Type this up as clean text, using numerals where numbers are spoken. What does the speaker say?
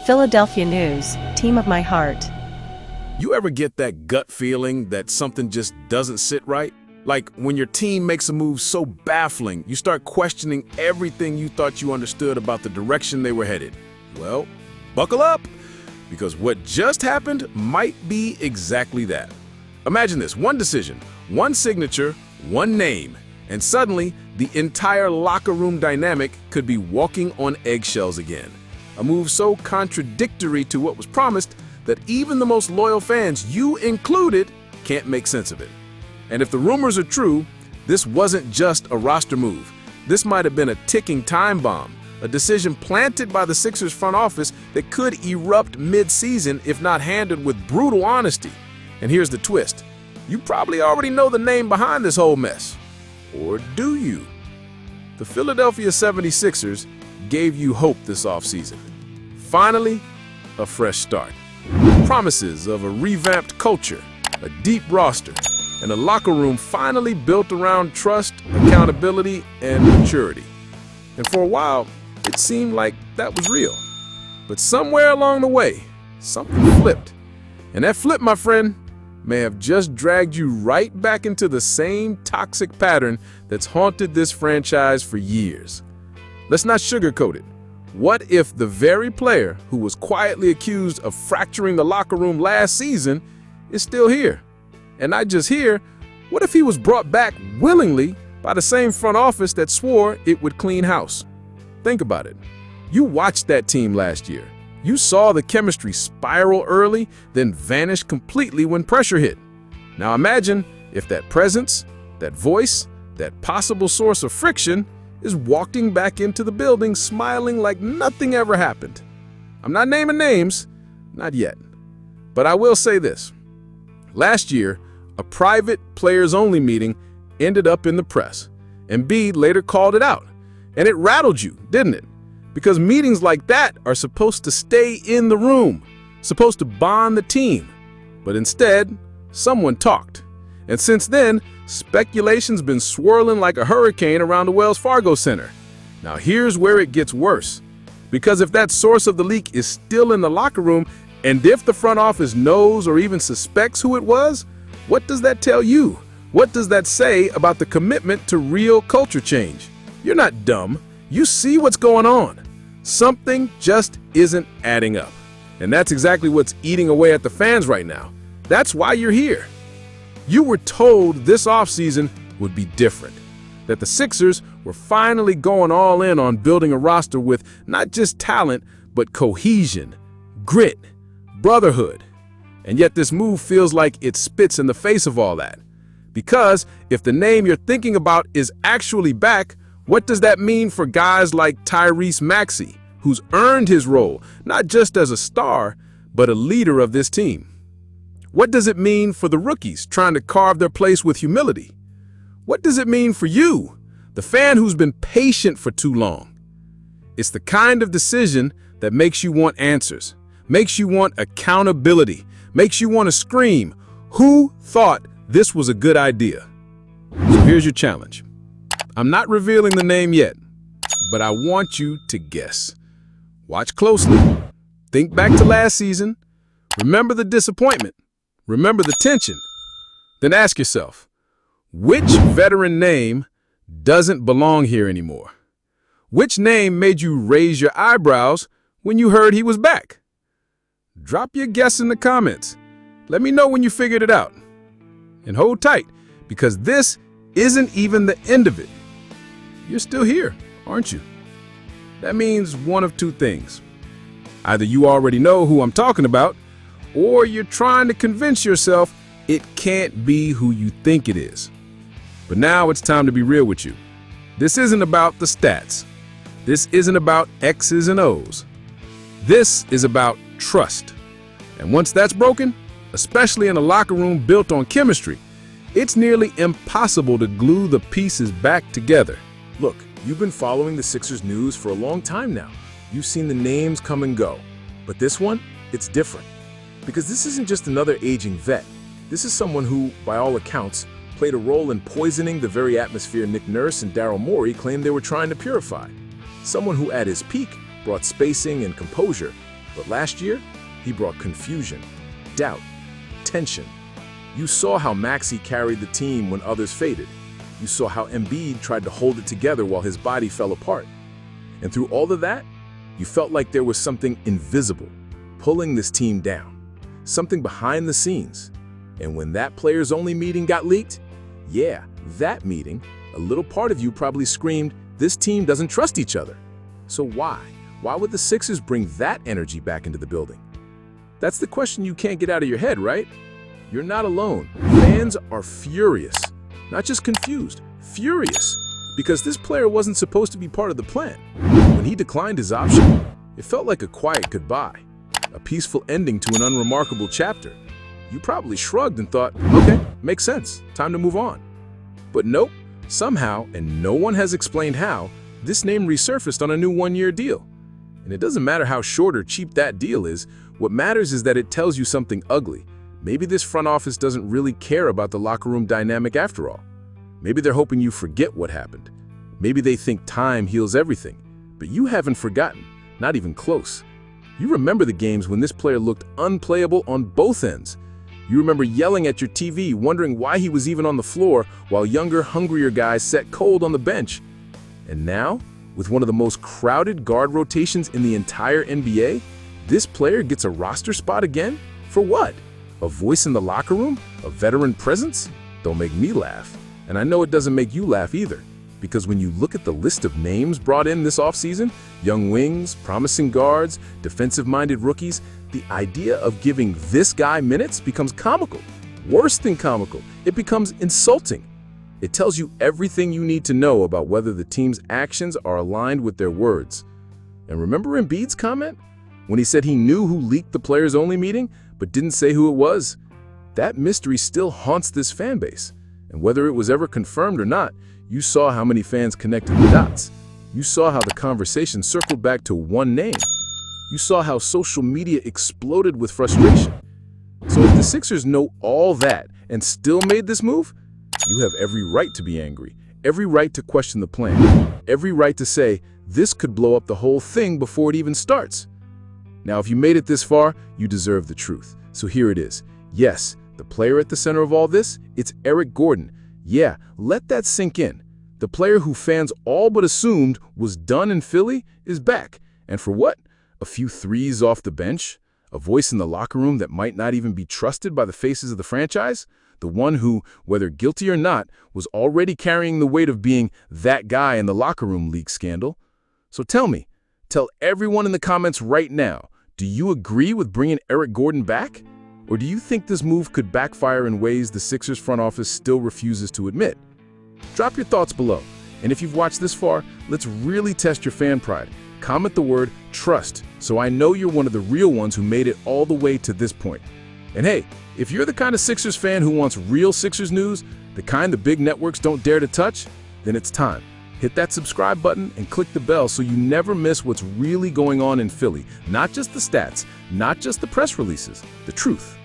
Philadelphia News, team of my heart. You ever get that gut feeling that something just doesn't sit right? Like when your team makes a move so baffling, you start questioning everything you thought you understood about the direction they were headed. Well, buckle up, because what just happened might be exactly that. Imagine this: one decision, one signature, one name, and suddenly the entire locker room dynamic could be walking on eggshells again. A move so contradictory to what was promised that even the most loyal fans, you included, can't make sense of it. And if the rumors are true, this wasn't just a roster move. This might have been a ticking time bomb, a decision planted by the Sixers front office that could erupt mid-season if not handled with brutal honesty. And here's the twist: you probably already know the name behind this whole mess. Or do you? The Philadelphia 76ers gave you hope this offseason. Finally, a fresh start. Promises of a revamped culture, a deep roster, and a locker room finally built around trust, accountability, and maturity. And for a while, it seemed like that was real. But somewhere along the way, something flipped. And that flip, my friend, may have just dragged you right back into the same toxic pattern that's haunted this franchise for years. Let's not sugarcoat it. What if the very player who was quietly accused of fracturing the locker room last season is still here? And not just here, what if he was brought back willingly by the same front office that swore it would clean house? Think about it. You watched that team last year. You saw the chemistry spiral early, then vanish completely when pressure hit. Now imagine if that presence, that voice, that possible source of friction is walking back into the building smiling like nothing ever happened. I'm not naming names, not yet. But I will say this. Last year, a private players-only meeting ended up in the press. Embiid later called it out. And it rattled you, didn't it? Because meetings like that are supposed to stay in the room, supposed to bond the team. But instead, someone talked. And since then, speculation's been swirling like a hurricane around the Wells Fargo Center. Now here's where it gets worse. Because if that source of the leak is still in the locker room, and if the front office knows or even suspects who it was, what does that tell you? What does that say about the commitment to real culture change? You're not dumb. You see what's going on. Something just isn't adding up. And that's exactly what's eating away at the fans right now. That's why you're here. You were told this offseason would be different, that the Sixers were finally going all in on building a roster with not just talent, but cohesion, grit, brotherhood. And yet this move feels like it spits in the face of all that. Because if the name you're thinking about is actually back, what does that mean for guys like Tyrese Maxey, who's earned his role, not just as a star, but a leader of this team? What does it mean for the rookies trying to carve their place with humility? What does it mean for you, the fan who's been patient for too long? It's the kind of decision that makes you want answers, makes you want accountability, makes you want to scream, "Who thought this was a good idea?" So here's your challenge. I'm not revealing the name yet, but I want you to guess. Watch closely. Think back to last season. Remember the disappointment. Remember the tension. Then ask yourself, which veteran name doesn't belong here anymore? Which name made you raise your eyebrows when you heard he was back? Drop your guess in the comments. Let me know when you figured it out. And hold tight, because this isn't even the end of it. You're still here, aren't you? That means one of two things. Either you already know who I'm talking about, or you're trying to convince yourself it can't be who you think it is. But now it's time to be real with you. This isn't about the stats. This isn't about X's and O's. This is about trust. And once that's broken, especially in a locker room built on chemistry, it's nearly impossible to glue the pieces back together. Look, you've been following the Sixers news for a long time now. You've seen the names come and go. But this one, it's different. Because this isn't just another aging vet. This is someone who, by all accounts, played a role in poisoning the very atmosphere Nick Nurse and Daryl Morey claimed they were trying to purify. Someone who, at his peak, brought spacing and composure, But last year, he brought confusion, doubt, tension. You saw how Maxey carried the team when others faded. You saw how Embiid tried to hold it together while his body fell apart. And through all of that, you felt like there was something invisible pulling this team down, something behind the scenes. And when that players-only meeting got leaked, yeah, that meeting, a little part of you probably screamed, this team doesn't trust each other. So why? Why would the Sixers bring that energy back into the building? That's the question you can't get out of your head, right? You're not alone. Fans are furious, not just confused, furious, because this player wasn't supposed to be part of the plan. When he declined his option, it felt like a quiet goodbye, a peaceful ending to an unremarkable chapter. You probably shrugged and thought, okay, makes sense, time to move on. But nope, somehow, and no one has explained how, this name resurfaced on a new one-year deal. And it doesn't matter how short or cheap that deal is, what matters is that it tells you something ugly. Maybe this front office doesn't really care about the locker room dynamic after all. Maybe they're hoping you forget what happened. Maybe they think time heals everything. But you haven't forgotten, not even close. You remember the games when this player looked unplayable on both ends. You remember yelling at your TV, wondering why he was even on the floor, while younger, hungrier guys sat cold on the bench. And now, with one of the most crowded guard rotations in the entire NBA, this player gets a roster spot again? For what? A voice in the locker room? A veteran presence? Don't make me laugh. And I know it doesn't make you laugh either. Because when you look at the list of names brought in this offseason, young wings, promising guards, defensive-minded rookies, the idea of giving this guy minutes becomes comical. Worse than comical, it becomes insulting. It tells you everything you need to know about whether the team's actions are aligned with their words. And remember Embiid's comment? When he said he knew who leaked the players-only meeting, but didn't say who it was? That mystery still haunts this fan base. And whether it was ever confirmed or not, you saw how many fans connected the dots. You saw how the conversation circled back to one name. You saw how social media exploded with frustration. So if the Sixers know all that and still made this move, you have every right to be angry, every right to question the plan, every right to say, this could blow up the whole thing before it even starts. Now, if you made it this far, you deserve the truth. So here it is. Yes, the player at the center of all this, it's Eric Gordon. Yeah, let that sink in. The player who fans all but assumed was done in Philly is back. And for what? A few threes off the bench? A voice in the locker room that might not even be trusted by the faces of the franchise? The one who, whether guilty or not, was already carrying the weight of being that guy in the locker room leak scandal? So tell everyone in the comments right now, do you agree with bringing Eric Gordon back? Or do you think this move could backfire in ways the Sixers front office still refuses to admit? Drop your thoughts below. And if you've watched this far, let's really test your fan pride. Comment the word trust so I know you're one of the real ones who made it all the way to this point. And hey, if you're the kind of Sixers fan who wants real Sixers news, the kind the big networks don't dare to touch, then it's time. Hit that subscribe button and click the bell so you never miss what's really going on in Philly. Not just the stats, not just the press releases, the truth.